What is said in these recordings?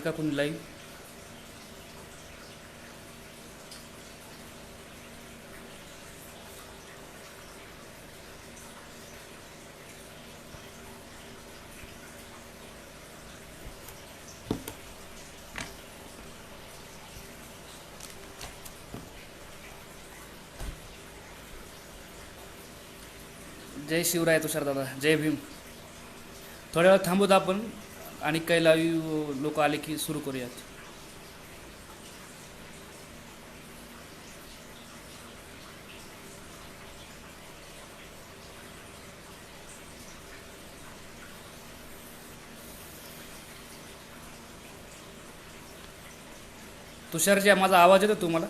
का कोणी लाईव्ह? जय शिवराय तुषार दादा, जय भीम. थोड्या वेळ थांबूत आपण आणि काही लाईव्ह लोक आले की सुरू करूयात. तुषारजी, माझा आवाज येतो तुम्हाला?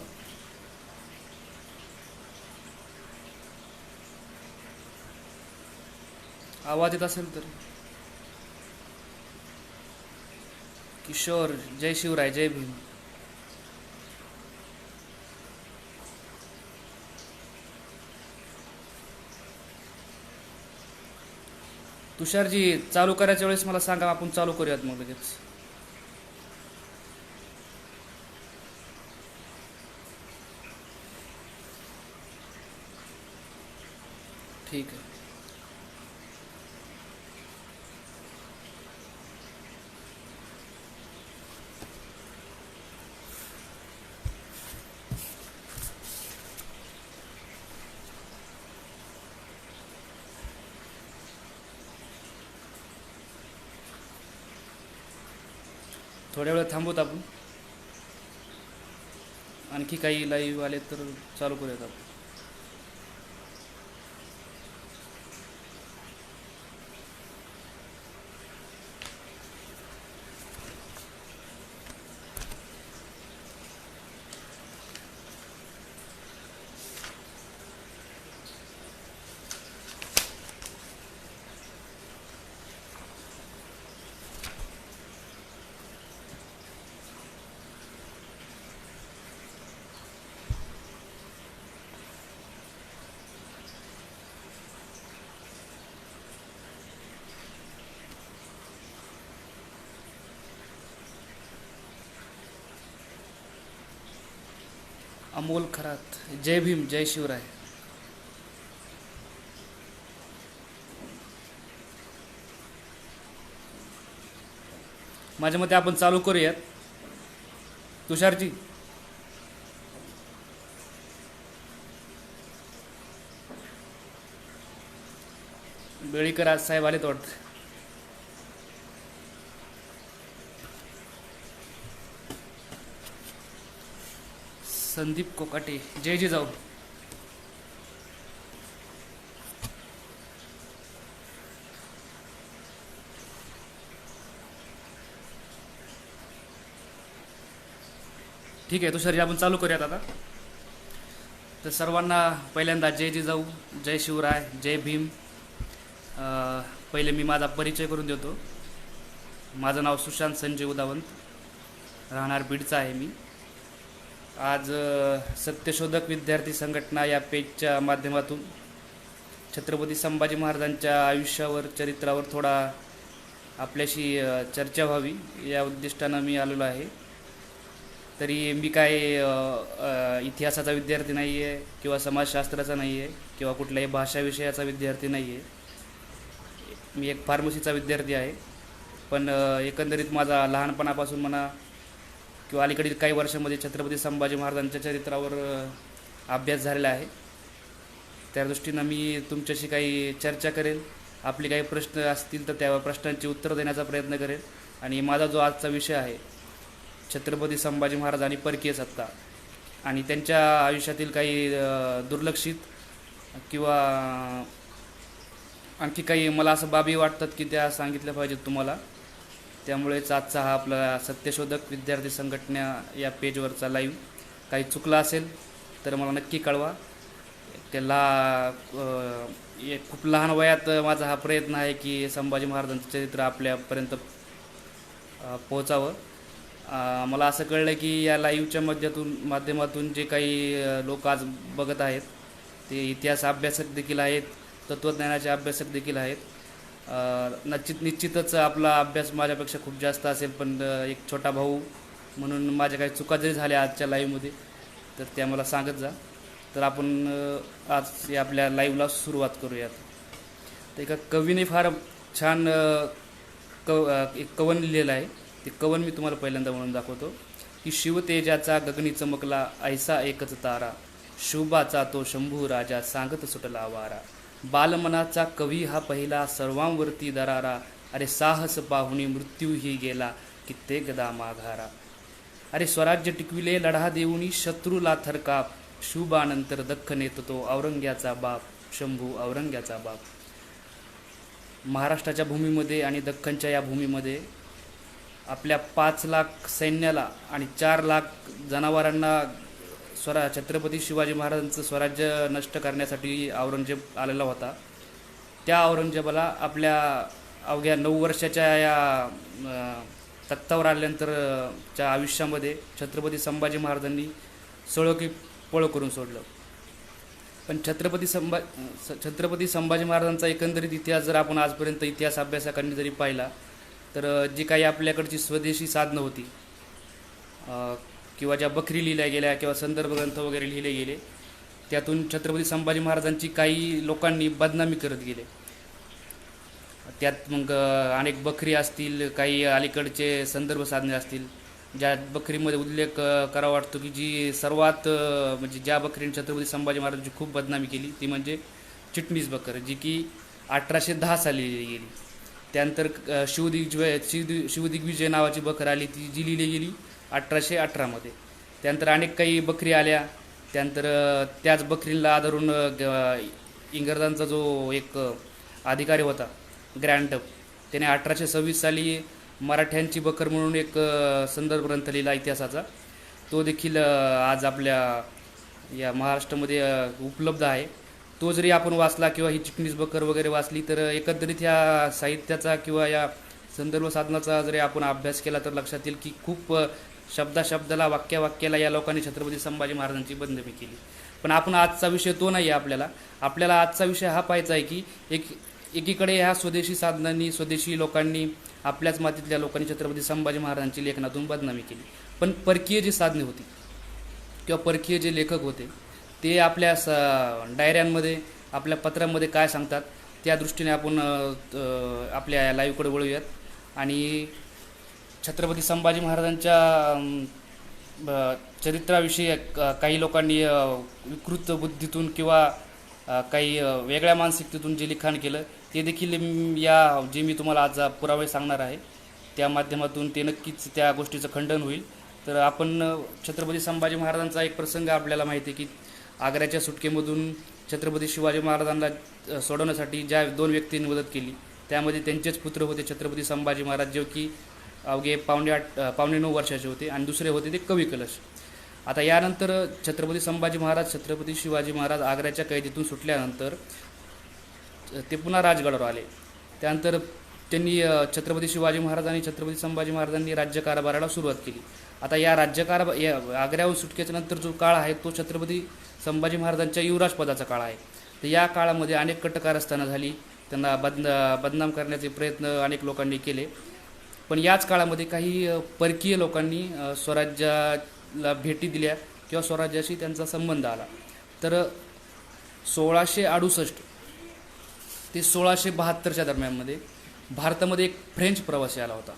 आवाज येत असेल तर. किशोर, जय शिवराय, जय भीम. तुषारजी, चालू करायच्या वेळेस मला सांगा, आपण चालू करूयात मग लगेच. ठीक आहे. थोड्या वेळ थांबूत आपण. आणखी काही लाईव्ह आले तर चालू करूयात आपण. अमोल खरात, जय भीम, जय शिवराय. माझ्या मते आपण चालू करूयात. तुषारजी, बेळीकर आज साहेब आलेत वाटतं. संदीप कोकाटे, जय जय जाऊ. ठीक आहे तुषारजी, आपण चालू करूयात आता. तर सर्वांना पहिल्यांदा जय जय जाऊ, जय शिवराय, जय भीम. पहिले मी माझा परिचय करून देतो. माझं नाव सुशांत संजय उदावंत, राहणार बीडचा आहे मी. आज सत्यशोधक विद्यार्थी संघटना या पेजच्या माध्यमातून छत्रपती संभाजी महाराजांच्या आयुष्यावर, चरित्रावर थोडा आपल्याशी चर्चा व्हावी या उद्दिष्टानं मी आलेलो आहे. तरी मी काय इतिहासाचा विद्यार्थी नाही आहे किंवा समाजशास्त्राचा नाही आहे किंवा कुठल्याही भाषा विषयाचा विद्यार्थी नाही आहे. मी एक फार्मसीचा विद्यार्थी आहे. पण एकंदरीत माझा लहानपणापासून म्हणा किंवा अलीकडील काही वर्षामध्ये छत्रपती संभाजी महाराजांच्या चरित्रावर अभ्यास झालेला आहे. त्या दृष्टीनं मी तुमच्याशी काही चर्चा करेल. आपले काही प्रश्न असतील तर त्या प्रश्नांची उत्तरं देण्याचा प्रयत्न करेल. आणि माझा जो आजचा विषय आहे, छत्रपती संभाजी महाराज आणि परकीय सत्ता, आणि त्यांच्या आयुष्यातील काही दुर्लक्षित किंवा आणखी काही मला असं बाबी वाटतात की त्या सांगितल्या पाहिजेत तुम्हाला. त्यामुळेच आजचा हा आपला सत्यशोधक विद्यार्थी संघटना या पेजवरचा लाईव्ह. काही चुकलं असेल तर मला नक्की कळवा. त्याला खूप लहान वयात माझा हा प्रयत्न आहे की संभाजी महाराजांचं चरित्र आपल्यापर्यंत पोहोचावं. मला असं कळलं की या लाईव्हच्या माध्यमातून जे काही लोक आज बघत आहेत ते इतिहास अभ्यासक देखील आहेत, तत्त्वज्ञानाचे अभ्यासक देखील आहेत. निश्चितच आपला अभ्यास माझ्यापेक्षा खूप जास्त असेल, पण एक छोटा भाऊ म्हणून माझ्या काही चुका जरी झाल्या आजच्या लाईव्हमध्ये तर त्या मला सांगत जा. तर आपण आज या आपल्या लाईव्हला सुरुवात करूयात. तर एका कवीने फार छान एक कवन लिहिलेलं आहे. ते कवन मी तुम्हाला पहिल्यांदा म्हणून दाखवतो की शिवतेजाचा गगनी चमकला ऐसा एकच तारा, शुभाचा तो शंभू राजा सांगत सुटला वारा. बालमनाचा कवी हा पहिला सर्वांवरती दरारा, अरे साहस पाहुणी मृत्यूही गेला कित्येकदा माघारा. अरे स्वराज्य टिकविले लढा देऊनी शत्रूला थरकाप, शुभानंतर दख्खन येतो तो औरंग्याचा बाप, शंभू औरंग्याचा बाप. महाराष्ट्राच्या भूमीमध्ये आणि दख्खनच्या या भूमीमध्ये आपल्या 5 लाख सैन्याला आणि 4 लाख जनावरांना छत्रपती शिवाजी महाराजांचं स्वराज्य नष्ट करण्यासाठी औरंगजेब आलेला होता. त्या औरंगजेबाला आपल्या अवघ्या 9 वर्षाच्या या तख्तावर आल्यानंतर च्या आयुष्यामध्ये छत्रपती संभाजी महाराजांनी सळो पळो करून सोडलं. पण छत्रपती संभाजी महाराजांचा एकंदरीत इतिहास जर आपण आजपर्यंत इतिहास अभ्यासाकडे जरी पाहिला तर जी काही आपल्याकडची स्वदेशी साधनं होती किंवा ज्या बखरी लिहिल्या गेल्या किंवा संदर्भ ग्रंथ वगैरे लिहिले गेले, त्यातून छत्रपती संभाजी महाराजांची काही लोकांनी बदनामी करत गेले. त्यात मग अनेक बखरी असतील, काही अलीकडचे संदर्भ साधने असतील, ज्या बखरीमध्ये उल्लेख करावा वाटतो की जी सर्वात म्हणजे ज्या बखरीने छत्रपती संभाजी महाराजांची खूप बदनामी केली ती म्हणजे चिटणीस बखर, जी की 1810 साली लिहिली गेली. त्यानंतर शिवदिग्विजय नावाची बखर आली, ती जी लिहिली गेली 1818 त्यानंतर अनेक काही बखरी आल्या. त्यानंतर त्याच बखरीला आधारून इंग्रजांचा जो एक अधिकारी होता ग्रँटअप, त्याने 1826 साली मराठ्यांची बखर म्हणून एक संदर्भ ग्रंथ लिहिला इतिहासाचा. तो देखील आज आपल्या या महाराष्ट्रामध्ये उपलब्ध आहे. तो जरी आपण वाचला किंवा ही चिटणीस बखर वगैरे वाचली तर एकंदरीत ह्या साहित्याचा किंवा या संदर्भ साधनाचा जरी आपण अभ्यास केला तर लक्षात येईल की खूप शब्दाला वाक्याला या लोकांनी छत्रपती संभाजी महाराजांची बदनामी केली. पण आपण आजचा विषय तो नाही आहे. आपल्याला आजचा विषय हा पाहायचा आहे की एकीकडे ह्या स्वदेशी साधनांनी स्वदेशी लोकांनी आपल्याच मातीतल्या लोकांनी छत्रपती संभाजी महाराजांची लेखनातून बदनामी केली, पण परकीय जी साधने होती किंवा परकीय जे लेखक होते ते आपल्या डायऱ्यांमध्ये आपल्या पत्रांमध्ये काय सांगतात त्या दृष्टीने आपण आपल्या लाईव्हकडे वळूयात. आणि छत्रपती संभाजी महाराजांच्या चरित्राविषयी काही लोकांनी विकृत बुद्धीतून किंवा काही वेगळ्या मानसिकतेतून जे लिखाण केलं ते देखील जे मी तुम्हाला आज पुरावे सांगणार आहे त्या माध्यमातून ते नक्कीच त्या गोष्टीचं खंडन होईल. तर आपण छत्रपती संभाजी महाराजांचा एक प्रसंग आपल्याला माहिती आहे की आग्र्याच्या सुटकेमधून छत्रपती शिवाजी महाराजांना सोडवण्यासाठी ज्या 2 व्यक्तींनी मदत केली त्यामध्ये त्यांचेच पुत्र होते छत्रपती संभाजी महाराज, जे की अवघे 9.5 वर्षाचे होते, आणि दुसरे होते ते कवी कलश. आता यानंतर छत्रपती संभाजी महाराज छत्रपती शिवाजी महाराज आग्र्याच्या कैदेतून सुटल्यानंतर ते पुन्हा राजगडावर आले. त्यानंतर त्यांनी छत्रपती शिवाजी महाराज आणि छत्रपती संभाजी महाराजांनी राज्यकारभाराला सुरुवात केली. आता या आग्र्याहून सुटकेच्या नंतर जो काळ आहे तो छत्रपती संभाजी महाराजांच्या युवराजपदाचा काळ आहे. तर या काळामध्ये अनेक कटकारस्थानं झाली, त्यांना बदनाम करण्याचे प्रयत्न अनेक लोकांनी केले. पण याच काळामध्ये काही परकीय लोकांनी स्वराज्याला भेटी दिल्या किंवा स्वराज्याशी त्यांचा संबंध आला. तर 1668 ते 1672च्या दरम्यानमध्ये भारतामध्ये एक फ्रेंच प्रवासी आला होता.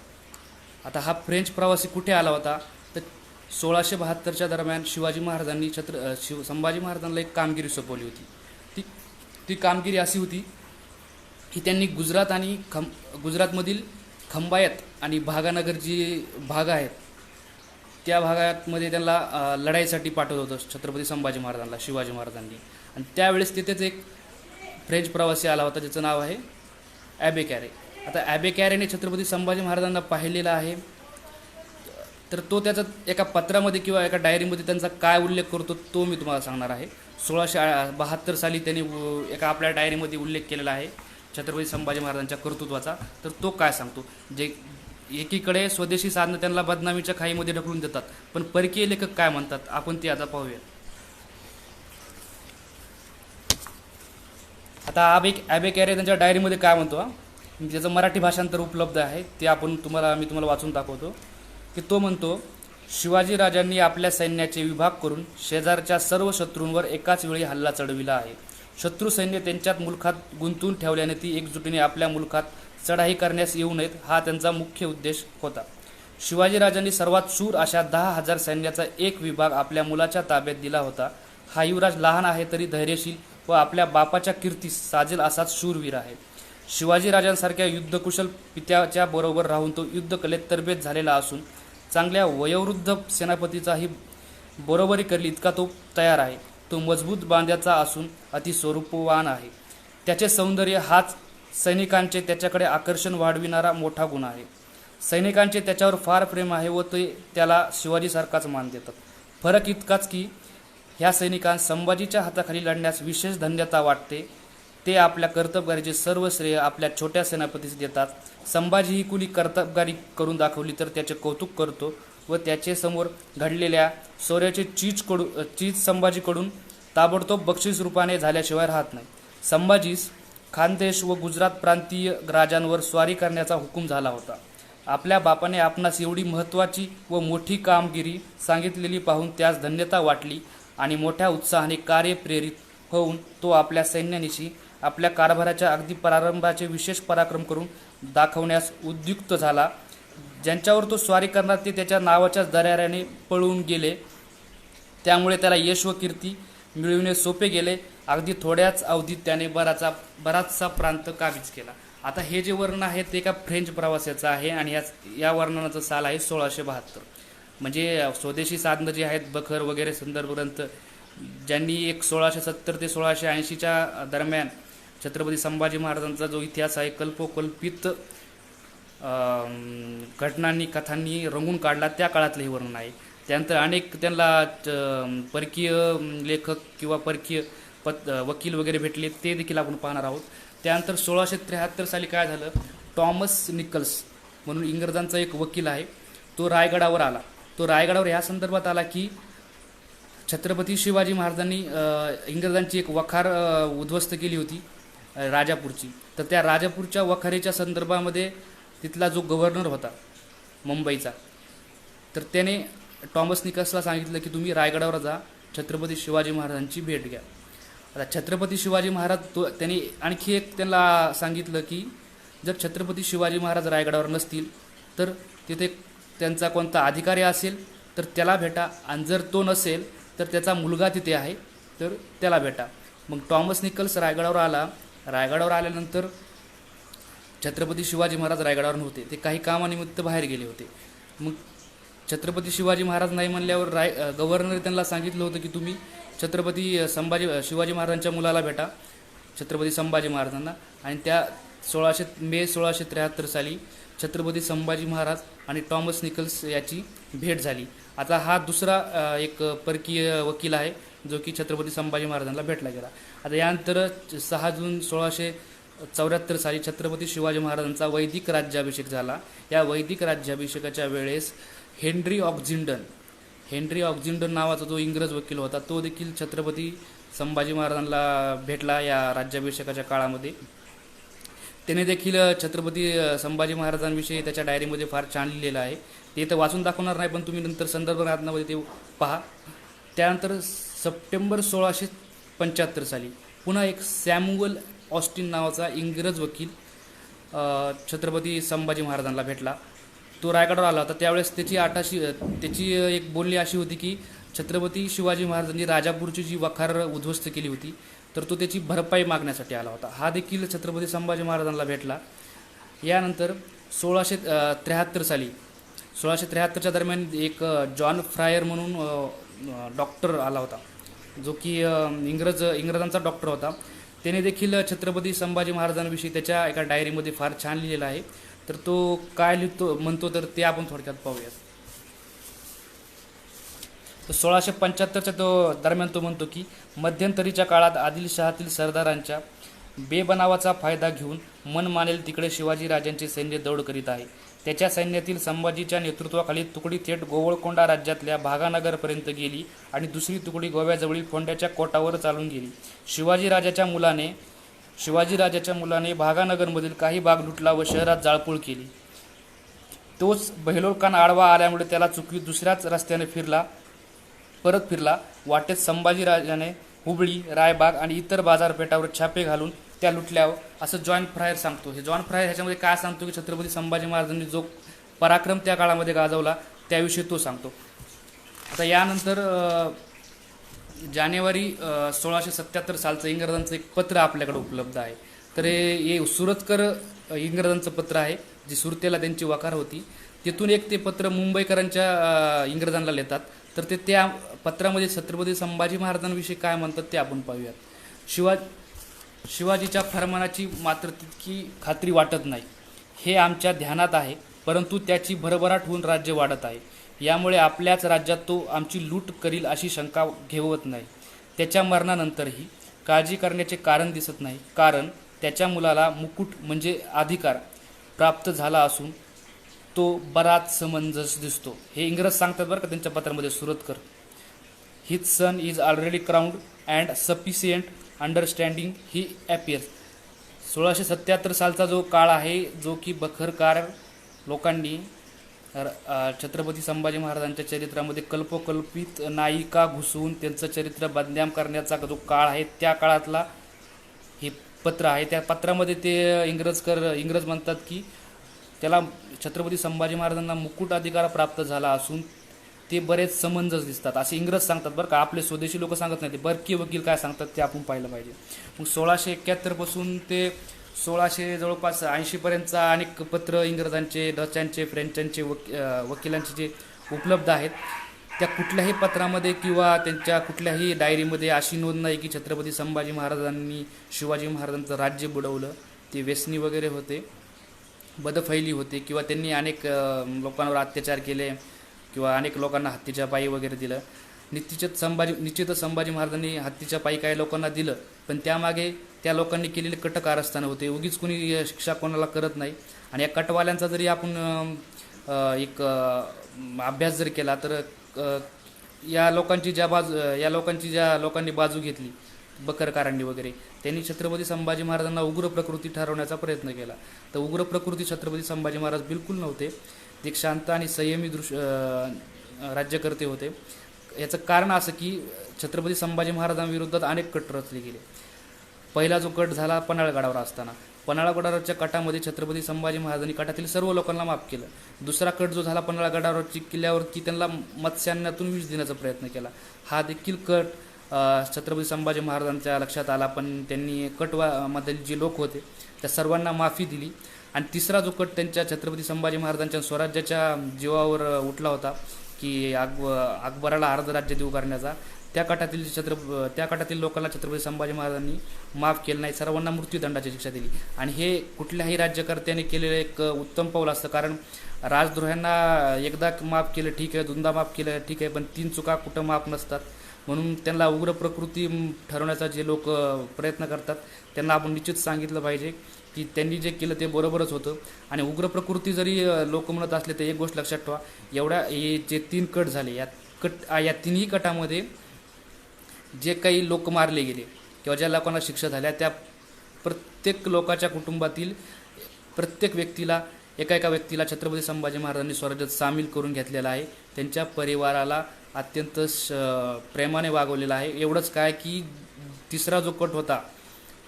आता हा फ्रेंच प्रवासी कुठे आला होता तर 1672च्या दरम्यान शिवाजी महाराजांनी संभाजी महाराजांना एक कामगिरी सोपवली होती. ती कामगिरी अशी होती की त्यांनी गुजरात आणि गुजरातमधील खंबायत आणि भागानगर जी भाग आहेत त्या भागामध्ये त्यांना लढाईसाठी पाठवलं होतं छत्रपती संभाजी महाराजांना शिवाजी महाराजांनी. आणि त्यावेळेस तिथेच एक फ्रेंच प्रवासी आला होता ज्याचं नाव आहे ॲबे कॅरे. आता ॲबे कॅरेने छत्रपती संभाजी महाराजांना पाहिलेला आहे. तर तो त्याचा एका पत्रामध्ये किंवा एका डायरीमध्ये त्यांचा काय उल्लेख करतो तो मी तुम्हाला सांगणार आहे. 1672 साली त्यांनी एका आपल्या डायरीमध्ये उल्लेख केलेला आहे छत्रपती संभाजी महाराजांच्या कर्तृत्वाचा. तर तो काय सांगतो, जे एकीकडे स्वदेशी साधनं त्यांना बदनामीच्या खाईमध्ये ढकलून देतात, पण परकीय लेखक काय म्हणतात आपण ते आता पाहूया. आता ॲबे कॅरे त्यांच्या डायरीमध्ये काय म्हणतो त्याचं मराठी भाषांतर उपलब्ध आहे, ते मी तुम्हाला वाचून दाखवतो. की तो म्हणतो, शिवाजीराजांनी आपल्या सैन्याचे विभाग करून शेजारच्या सर्व शत्रूंवर एकाच वेळी हल्ला चढविला आहे. शत्रू सैन्य त्यांच्यात मुलखात गुंतून ठेवल्याने ती एकजुटीने आपल्या मुलखात चढाई करण्यास येऊ नयेत, हा त्यांचा मुख्य उद्देश होता. शिवाजीराजांनी सर्वात शूर अशा 10,000 सैन्याचा एक विभाग आपल्या मुलाच्या ताब्यात दिला होता. हा युवराज लहान आहे तरी धैर्यशील व आपल्या बापाच्या कीर्तीस साजेल असाच शूरवीर आहे. शिवाजीराजांसारख्या युद्धकुशल पित्याच्या बरोबर राहून तो युद्धकलेत तरबेज झालेला असून चांगल्या वयोवृद्ध सेनापतीचाही बरोबरी करली इतका तो तयार आहे. तो मजबूत बांध्याचा असून अतिस्वरूपवान आहे. त्याचे सौंदर्य हाच सैनिकांचे त्याच्याकडे आकर्षण वाढविणारा मोठा गुण आहे. सैनिकांचे त्याच्यावर फार प्रेम आहे व ते त्याला शिवाजीसारखाच मान देतात. फरक इतकाच की ह्या सैनिकांस संभाजीच्या हाताखाली लढण्यास विशेष धन्यता वाटते. ते आपल्या कर्तबगारीचे सर्व श्रेय आपल्या छोट्या सेनापतीस देतात. संभाजी ही कुणी कर्तबगारी करून दाखवली तर त्याचे कौतुक करतो व त्याचे समोर घडलेल्या शौर्याचे चीज संभाजीकडून ताबडतोब बक्षीस रूपाने झाल्याशिवाय राहत नाही. संभाजीस खानदेश व गुजरात प्रांतीय राजांवर स्वारी करण्याचा हुकूम झाला होता. आपल्या बापाने आपणास एवढी महत्त्वाची व मोठी कामगिरी सांगितलेली पाहून त्यास धन्यता वाटली आणि मोठ्या उत्साहाने कार्यप्रेरित होऊन तो आपल्या सैन्यानिशी आपल्या कारभाराच्या अगदी प्रारंभाचे विशेष पराक्रम करून दाखवण्यास उद्युक्त झाला. ज्यांच्यावर तो स्वारी करणार ते त्याच्या नावाच्याच दर्याने पळून गेले. त्यामुळे त्याला यश व कीर्ती मिळविणे सोपे गेले. अगदी थोड्याच अवधीत त्याने बराचसा प्रांत काबीज केला. आता हे जे वर्णन आहे ते एका फ्रेंच प्रवासाचं आहे आणि या वर्णनाचा साल आहे 1672. म्हणजे स्वदेशी साधनं जी आहेत, बखर वगैरे संदर्भ ग्रंथ, ज्यांनी 1670 ते 1680च्या दरम्यान छत्रपती संभाजी महाराजांचा जो इतिहास आहे कल्पोकल्पित घटनांनी कथांनी रंगून काढला, त्या काळातलं हे वर्णन आहे. त्यानंतर अनेक त्यांना परकीय लेखक किंवा परकीय वकील वगैरे भेटले, ते देखील आपण पाहणार आहोत. त्यानंतर 1673 साली काय झालं, टॉमस निकल्स म्हणून इंग्रजांचा एक वकील आहे, तो रायगडावर आला. तो रायगडावर ह्या संदर्भात आला की छत्रपती शिवाजी महाराजांनी इंग्रजांची एक वखार उद्ध्वस्त केली होती राजापूरची. तर त्या राजापूरच्या वखारीच्या संदर्भामध्ये तिथला जो गव्हर्नर होता मुंबईचा, तर त्याने टॉमस निकल्सला सांगितलं की तुम्ही रायगडावर जा, छत्रपती शिवाजी महाराजांची भेट घ्या. आता छत्रपती शिवाजी महाराज त्यांनी आणखी एक त्यांना सांगितलं की जर छत्रपती शिवाजी महाराज रायगडावर नसतील तर तिथे त्यांचा कोणता अधिकारी असेल तर त्याला भेटा, आणि जर तो नसेल तर त्याचा मुलगा तिथे आहे तर त्याला भेटा. मग टॉमस निकल्स रायगडावर आला. रायगडावर आल्यानंतर छत्रपती शिवाजी महाराज रायगडावर नव्हते, ते काही कामानिमित्त बाहेर गेले होते. मग छत्रपती शिवाजी महाराज नाही म्हणल्यावर गव्हर्नर त्यांना सांगितलं होतं की तुम्ही छत्रपती शिवाजी महाराजांच्या मुलाला भेटा, छत्रपती संभाजी महाराजांना. आणि त्या मे 1673 साली छत्रपती संभाजी महाराज आणि टॉमस निकल्स याची भेट झाली. आता हा दुसरा एक परकीय वकील आहे जो की छत्रपती संभाजी महाराजांना भेटला गेला. आता यानंतर 6 जून 1674 साली छत्रपती शिवाजी महाराजांचा वैदिक राज्याभिषेक झाला. या वैदिक राज्याभिषेकाच्या वेळेस हेनरी ऑक्झिंडन नावाचा जो इंग्रज वकील होता तो देखील छत्रपती संभाजी महाराजांना भेटला या राज्याभिषेकाच्या काळामध्ये. त्याने देखील छत्रपती संभाजी महाराजांविषयी त्याच्या डायरीमध्ये फार छान लिहिलेलं आहे. ते तर वाचून दाखवणार नाही, पण तुम्ही नंतर संदर्भ ग्रंथामध्ये ते पहा. त्यानंतर सप्टेंबर 1675 साली पुन्हा एक सॅम्युअल ऑस्टिन नावाचा इंग्रज वकील छत्रपती संभाजी महाराजांना भेटला. तो रायगडावर आला होता. त्यावेळेस त्याची एक बोलणी अशी होती की छत्रपती शिवाजी महाराजांनी राजापूरची जी वखार उद्ध्वस्त केली होती तर तो त्याची भरपाई मागण्यासाठी आला होता. हा देखील छत्रपती संभाजी महाराजांना भेटला. यानंतर 1673 साली 1673च्या दरम्यान एक जॉन फ्रायर म्हणून डॉक्टर आला होता, जो की इंग्रजांचा डॉक्टर होता. त्याने देखील छत्रपती संभाजी महाराजांविषयी त्याच्या एका डायरीमध्ये फार छान लिहिलेलं आहे. तर तो काय म्हणतो तर ते आपण थोडक्यात पाहूयात. तर 1675च्या दरम्यान तो म्हणतो की मध्यंतरीच्या काळात आदिलशहातील सरदारांच्या बेबनावाचा फायदा घेऊन मन मानेल तिकडे शिवाजीराजांचे सैन्य दौड करीत आहे. त्याच्या सैन्यातील संभाजीच्या नेतृत्वाखाली तुकडी थेट गोवळकोंडा राज्यातल्या भागानगरपर्यंत गेली आणि दुसरी तुकडी गोव्याजवळील फोंड्याच्या कोटावर चालून गेली. शिवाजीराजाच्या मुलाने शिवाजीराजाच्या मुलाने भागानगरमधील काही भाग लुटला व शहरात जाळपोळ केली. तोच बहिलोल खान आडवा आल्यामुळे त्याला चुकवीत दुसऱ्याच रस्त्याने परत फिरला. वाटेत संभाजीराजाने हुबळी, रायबाग आणि इतर बाजारपेठावर छापे घालून त्या लुटल्यावर, असं जॉन फ्रायर सांगतो. हे जॉन फ्रायर ह्याच्यामध्ये काय सांगतो की छत्रपती संभाजी महाराजांनी जो पराक्रम त्या काळामध्ये गाजवला त्याविषयी तो सांगतो. आता यानंतर जानेवारी 1677 सालचं इंग्रजांचं एक पत्र आपल्याकडे उपलब्ध आहे. तर हे सुरतकर इंग्रजांचं पत्र आहे, जी सुरतेला त्यांची वकार होती. तिथून एक ते पत्र मुंबईकरांच्या इंग्रजांना लिहितात. तर त्या पत्रामध्ये छत्रपती संभाजी महाराजांविषयी काय म्हणतात ते आपण पाहूयात. शिवाजीच्या फरमानाची मात्र तितकी खात्री वाटत नाही. हे आमच्या ध्यानात आहे, परंतु त्याची भरभराट होऊन राज्य वाढत आहे. यामुळे आपल्याच राज्यात तो आमची लूट करील अशी शंका घेवत नाही. त्याच्या मरणानंतरही काळजी करण्याचे कारण दिसत नाही, कारण त्याच्या मुलाला मुकुट म्हणजे अधिकार प्राप्त झाला असून तो बराच समंजस दिसतो. हे इंग्रज सांगतात बरं का त्यांच्या पत्रामध्ये, Suratkar. His son is already crowned and sufficient understanding he appears. 1677 सालचा जो काळ आहे, जो की बखरकार लोकांनी छत्रपती संभाजी महाराजांच्या चरित्रामध्ये कल्पोकल्पित नायिका घुसवून त्यांचं चरित्र बदनाम करण्याचा जो काळ आहे, त्या काळातला हे पत्र आहे. त्या पत्रामध्ये ते इंग्रज म्हणतात की त्याला छत्रपती संभाजी महाराजांना मुकुट अधिकार प्राप्त झाला असून ते बरेच समंजस दिसतात, असे इंग्रज सांगतात बरं का. आपले स्वदेशी लोक सांगत नाही. ते बरकी वकील काय सांगतात ते आपण पाहिलं पाहिजे. मग 1671 पासून ते 1600 जवळपास 80पर्यंतचा अनेक पत्र इंग्रजांचे, डचांचे, फ्रेंचांचे वकिलांचे जे उपलब्ध आहेत, त्या कुठल्याही पत्रामध्ये किंवा त्यांच्या कुठल्याही डायरीमध्ये अशी नोंद नाही की छत्रपती संभाजी महाराजांनी शिवाजी महाराजांचं राज्य बुडवलं. ते व्यसनी वगैरे होते, बदफैली होते, किंवा त्यांनी अनेक लोकांवर अत्याचार केले किंवा अनेक लोकांना हत्तीच्या पायी वगैरे दिलं. निश्चितच संभाजी महाराजांनी हत्तीच्या पायी काही लोकांना दिलं, पण त्यामागे त्या लोकांनी केलेले कट कारस्थानं होते. उगीच कोणी शिक्षा कोणाला करत नाही. आणि या कटवाल्यांचा जरी आपण एक अभ्यास जर केला तर या लोकांची ज्या लोकांनी बाजू घेतली, बखरकारांनी वगैरे, त्यांनी छत्रपती संभाजी महाराजांना उग्र प्रकृती ठरवण्याचा प्रयत्न केला. तर उग्र प्रकृती छत्रपती संभाजी महाराज बिलकुल नव्हते. ते एक शांत आणि संयमी राज्यकर्ते होते. याचं कारण असं की छत्रपती संभाजी महाराजांविरोधात अनेक कट रचले गेले. पहिला जो कट झाला पन्हाळगडावर असताना, पन्हाळगडावरच्या कटामध्ये छत्रपती संभाजी महाराजांनी कटातील सर्व लोकांना माफ केलं. दुसरा कट जो झाला पन्हाळगडावरची किल्ल्यावरती, त्यांना मत्स्यांनातून विष देण्याचा प्रयत्न केला. हा देखील कट छत्रपती संभाजी महाराजांच्या लक्षात आला, पण त्यांनी कटमधील जे लोक होते त्या सर्वांना माफी दिली. आणि तिसरा जो कट त्यांच्या छत्रपती संभाजी महाराजांच्या स्वराज्याच्या जीवावर उठला होता की अकबराला अर्ध राज्य देऊ करण्याचा, त्या कटातील लोकांना छत्रपती संभाजी महाराजांनी माफ केलं नाही, सर्वांना मृत्यूदंडाची शिक्षा दिली. आणि हे कुठल्याही राज्यकर्त्याने केलेलं एक उत्तम पाऊल असतं. कारण राजद्रोह्यांना एकदा माफ केलं ठीक आहे, दोनदा माफ केलं ठीक आहे, पण 3 चुका कुठं माफ नसतात. म्हणून त्यांना उग्र प्रकृती ठरवण्याचा जे लोक प्रयत्न करतात त्यांना आपण निश्चित सांगितलं पाहिजे की त्यांनी जे केलं ते बरोबरच होतं. आणि उग्र प्रकृती जरी लोक म्हणत असले तर एक गोष्ट लक्षात ठेवा, हे जे 3 कट झाले, या तिन्ही कटामध्ये जे काही लोक मारले गेले किंवा ज्या लोकांना शिक्षा झाल्या, त्या प्रत्येक लोकाच्या कुटुंबातील प्रत्येक व्यक्तीला, एका व्यक्तीला छत्रपती संभाजी महाराजांनी स्वराज्यात सामील करून घेतलेला आहे. त्यांच्या परिवाराला अत्यंत प्रेमाने वागवलेला आहे. एवढंच काय की तिसरा जो कट होता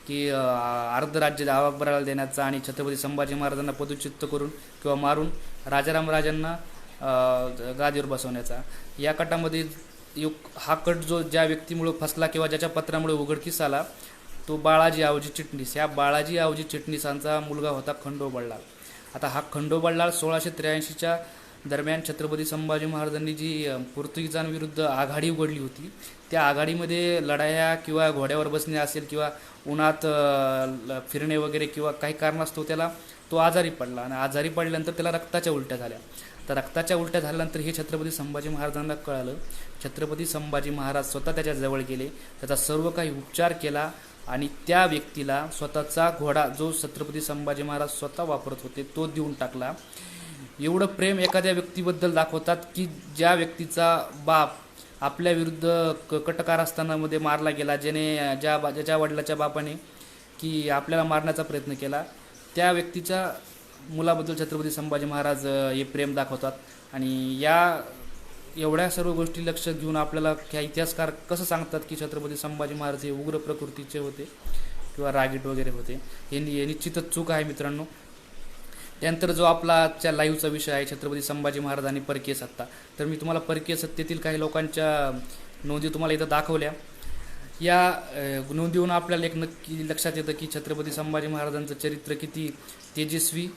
की अर्ध राज्य अकबराला देण्याचा आणि छत्रपती संभाजी महाराजांना पदच्युत करून किंवा मारून राजाराम राजांना गादीवर बसवण्याचा, या कटामध्ये हा कट जो ज्या व्यक्तीमुळे फसला किंवा ज्याच्या पत्रामुळे उघडकीस आला तो बाळाजी आवजी चिटणीस. या बाळाजी आवजी चिटणीसांचा मुलगा होता खंडोबळलाल. आता हा खंडोबळलाल 1683च्या दरम्यान छत्रपती संभाजी महाराजांनी जी पोर्तुगीजांविरुद्ध आघाडी उघडली होती, त्या आघाडीमध्ये लढाया किंवा घोड्यावर बसणे असेल किंवा उन्हात फिरणे वगैरे किंवा काही कारणास्तव तो आजारी पडला. आणि आजारी पडल्यानंतर त्याला रक्ताच्या उलट्या झाल्या. तर रक्ताच्या उलट्या झाल्यानंतर हे छत्रपती संभाजी महाराजांना कळालं. छत्रपती संभाजी महाराज स्वतः त्याच्या जवळ गेले, त्याचा सर्व काही उपचार केला आणि त्या व्यक्तीला स्वतःचा घोडा जो छत्रपती संभाजी महाराज स्वतः वापरत होते तो देऊन टाकला. एवढं प्रेम एखाद्या व्यक्तीबद्दल दाखवतात की ज्या व्यक्तीचा बाप आपल्या विरुद्ध कटकारस्थानामध्ये मारला गेला, ज्याच्या वडिलाच्या बापाने की आपल्याला मारण्याचा प्रयत्न केला, त्या व्यक्तीच्या मुलाबद्दल छत्रपती संभाजी महाराज हे प्रेम दाखवतात. आणि या एवढ्या सर्व गोष्टी लक्षात घेऊन आपल्याला ह्या इतिहासकार कसं सांगतात की छत्रपती संभाजी महाराज हे उग्र प्रकृतीचे होते किंवा रागीट वगैरे होते, हे निश्चितच चूक आहे मित्रांनो. त्यानंतर जो आपला आजच्या लाईव्हचा विषय आहे छत्रपती संभाजी महाराज आणि परकीय सत्ता, तर मी तुम्हाला परकीय सत्तेतील काही लोकांच्या नोंदी तुम्हाला इथं दाखवल्या. या नोंदीहून आपल्याला एक नक्की लक्षात येतं की छत्रपती संभाजी महाराजांचं चरित्र किती तेजस्वी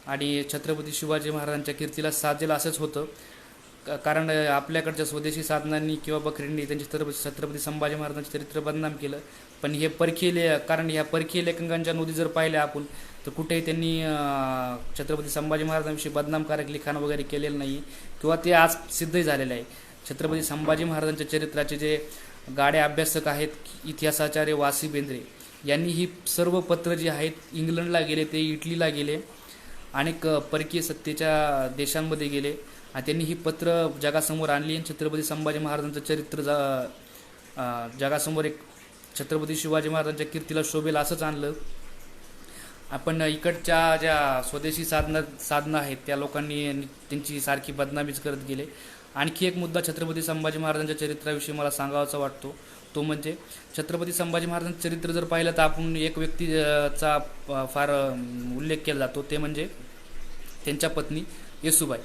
आणि छत्रपती शिवाजी महाराजांच्या कीर्तीला साजेल असंच होतं. कारण आपल्याकडच्या स्वदेशी साधनांनी किंवा बकरींनी त्यांचे छत्रपती संभाजी महाराजांचे चरित्र बदनाम केलं. पण हे परकीय कारण ह्या परकीय लेखकांच्या नोंदी जर पाहिल्या आपण, तर कुठेही त्यांनी छत्रपती संभाजी महाराजांविषयी बदनामकारक लिखाण वगैरे केलेलं नाही किंवा ते आज सिद्धही झालेलं आहे. छत्रपती संभाजी महाराजांच्या चरित्राचे जे गाडे अभ्यासक आहेत इतिहासाचार्य वासी बेंद्रे यांनी ही सर्व पत्र जी आहेत इंग्लंडला गेले, ते इटलीला गेले, अनेक परकीय सत्तेच्या देशांमध्ये गेले आणि त्यांनी ही पत्र जगासमोर आणली आणि छत्रपती संभाजी महाराजांचं चरित्र जगासमोर एक छत्रपती शिवाजी महाराजांच्या कीर्तीला शोभेल असंच आणलं. आपण इकडच्या ज्या स्वदेशी साधनं आहेत त्या लोकांनी त्यांची सारखी बदनामीच करत गेले. आणखी एक मुद्दा छत्रपती संभाजी महाराजांच्या चरित्राविषयी मला सांगावाचा वाटतो, तो म्हणजे छत्रपती संभाजी महाराजांचं चरित्र जर पाहिलं तर आपण एक व्यक्तीचा फार उल्लेख केला जातो, ते म्हणजे त्यांच्या पत्नी येसूबाई.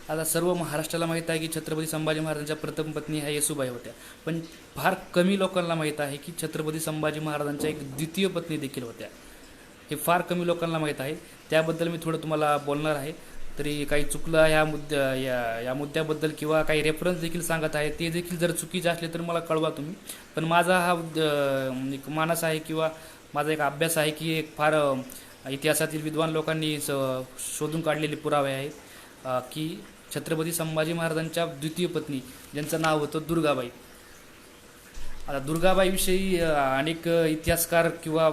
आता सर्व महाराष्ट्राला माहीत आहे की छत्रपती संभाजी महाराजांच्या प्रथम पत्नी ह्या येसूबाई होत्या, पण फार कमी लोकांना माहीत आहे की छत्रपती संभाजी महाराजांच्या एक द्वितीय पत्नी देखील होत्या. हे फार कमी लोकांना माहीत आहे. त्याबद्दल मी थोडं तुम्हाला बोलणार आहे. तरी काही चुकलं या मुद्द्याबद्दल किंवा काही रेफरन्स देखील सांगत आहे, ते देखील जर चुकीचे असले तर मला कळवा तुम्ही. पण माझा हा एक मानस आहे किंवा माझा एक अभ्यास आहे की एक फार इतिहासातील विद्वान लोकांनी शोधून काढलेले पुरावे आहेत की छत्रपती संभाजी महाराजांच्या द्वितीय पत्नी ज्यांचं नाव होतं दुर्गाबाई. आता दुर्गाबाईविषयी अनेक इतिहासकार किंवा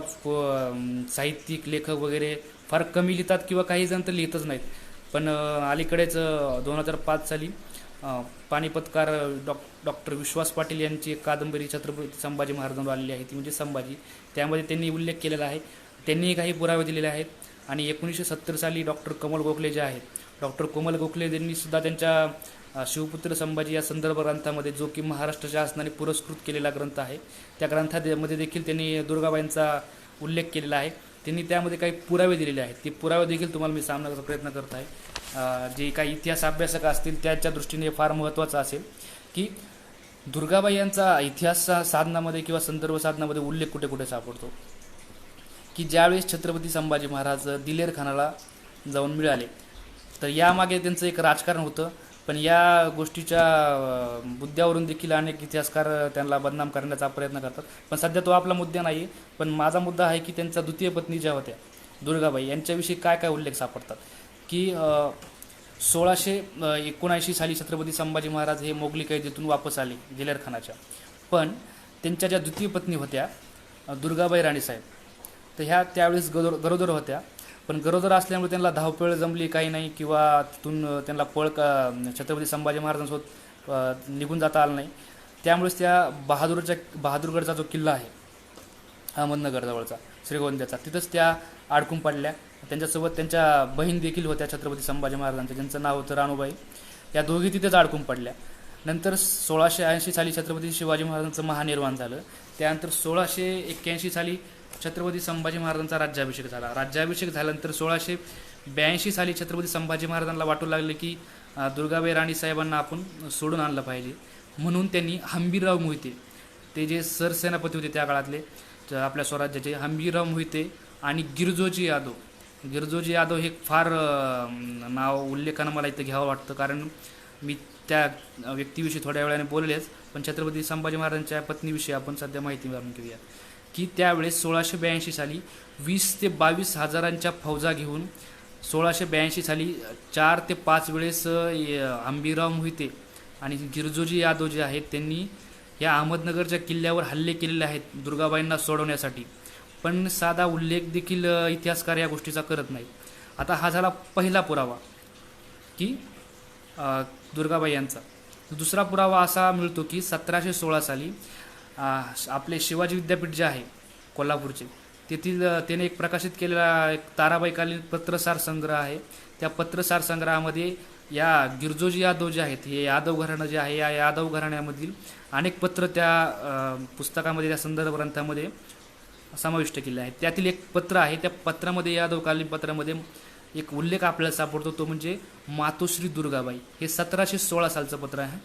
साहित्यिक लेखक वगैरे फार कमी लिहितात किंवा काही जण तर लिहितच नाहीत. पण अलीकडेच 2005 साली पानिपतकार डॉक्टर विश्वास पाटील यांची एक कादंबरी छत्रपती संभाजी महाराजांवर आलेली आहे, ती म्हणजे संभाजी. त्यामध्ये त्यांनी उल्लेख केलेला आहे, त्यांनी काही पुरावे दिलेले आहेत. आणि 1970 साली डॉक्टर कमल गोखले जे आहेत, डॉक्टर कोमल गोखले यांनी सुद्धा त्यांच्या शिवपुत्र संभाजी या संदर्भ ग्रंथामध्ये, जो की महाराष्ट्र शासनाने पुरस्कृत केलेला ग्रंथ आहे, त्या ग्रंथामध्ये देखील त्यांनी दुर्गाबाईंचा उल्लेख केलेला आहे. त्यांनी त्यामध्ये काही पुरावे दिलेले आहेत, ते पुरावे देखील तुम्हाला मी सांगण्याचा प्रयत्न करत आहे. जे काही इतिहास अभ्यासक असतील त्याच्या दृष्टीने फार महत्त्वाचं असेल की दुर्गाबाई यांचा इतिहास साधनामध्ये किंवा संदर्भ साधनामध्ये उल्लेख कुठे कुठे सापडतो की ज्यावेळेस छत्रपती संभाजी महाराज दिलेर खानाला जाऊन मिळाले, तर यामागे त्यांचं एक राजकारण होतं. पण या गोष्टीच्या मुद्द्यावरून देखील अनेक इतिहासकार त्यांना बदनाम करण्याचा प्रयत्न करतात. पण सध्या तो आपला मुद्दा नाही. पण माझा मुद्दा आहे की त्यांच्या द्वितीय पत्नी ज्या होत्या दुर्गाबाई यांच्याविषयी काय काय उल्लेख सापडतात की 1679 साली छत्रपती संभाजी महाराज हे मोगली कैदेतून वापस आले दिलेर खानाच्या. पण त्यांच्या ज्या द्वितीय पत्नी होत्या दुर्गाबाई राणीसाहेब, तर ह्या त्यावेळेस गरोदर होत्या. पण गरोदर असल्यामुळे त्यांना धावपळ जमली काही नाही किंवा तिथून त्यांना छत्रपती संभाजी महाराजांसोबत निघून जाता आलं नाही. त्यामुळेच त्या बहादूरगडचा जो किल्ला आहे अहमदनगरजवळचा श्रीगोंद्याचा, तिथंच त्या अडकून पडल्या. त्यांच्यासोबत त्यांच्या बहीण देखील होत्या छत्रपती संभाजी महाराजांच्या, ज्यांचं नाव होतं राणूबाई. या दोघी तिथेच अडकून पडल्या. नंतर 1680 साली छत्रपती शिवाजी महाराजांचं महानिर्वाण झालं. त्यानंतर 1681 साली छत्रपती संभाजी महाराजांचा राज्याभिषेक झाला. राज्याभिषेक झाल्यानंतर 1682 साली छत्रपती संभाजी महाराजांना वाटू लागले की दुर्गाबाई राणी साहेबांना आपण सोडून आणलं पाहिजे. म्हणून त्यांनी हंबीरराव मोहिते, ते जे सरसेनापती होते त्या काळातले आपल्या स्वराज्याचे, हंबीरराव मोहिते आणि गिरजोजी यादव हे फार नाव उल्लेखानं मला इथं घ्यावं वाटतं, कारण मी त्या व्यक्तीविषयी थोड्या वेळाने बोललेच. पण छत्रपती संभाजी महाराजांच्या पत्नीविषयी आपण सध्या माहिती जाणून घेऊया की त्यावेळेस 1682 साली 20 ते 22 हजारांच्या फौजा घेऊन 1682 साली 4 ते 5 वेळेस हंबीरराव मोहिते आणि गिरजोजी यादव जे आहेत त्यांनी या अहमदनगरच्या किल्ल्यावर हल्ले केलेले आहेत दुर्गाबाईंना सोडवण्यासाठी. पण साधा उल्लेख देखील इतिहासकार या गोष्टीचा करत नाहीत. आता हा झाला पहिला पुरावा की दुर्गाबाई यांचा. दुसरा पुरावा असा मिळतो की 1716 साली आपले शिवाजी विद्यापीठ जे आहे कोल्हापूरचे, तेथील त्याने एक प्रकाशित केलेला एक ताराबाईकालीन पत्रसार संग्रह आहे. त्या पत्रसार संग्रहामध्ये या गिरजोजी यादव जे आहेत, हे यादव घराणं जे आहे, या यादव घराण्यामधील अनेक पत्र त्या पुस्तकामध्ये, त्या संदर्भ ग्रंथामध्ये समाविष्ट केले आहेत. त्यातील एक पत्र आहे, त्या पत्रामध्ये, यादवकालीन पत्रामध्ये एक उल्लेख आपल्याला सापडतो, तो म्हणजे मातोश्री दुर्गाबाई. हे 1716 सालचं पत्र आहे.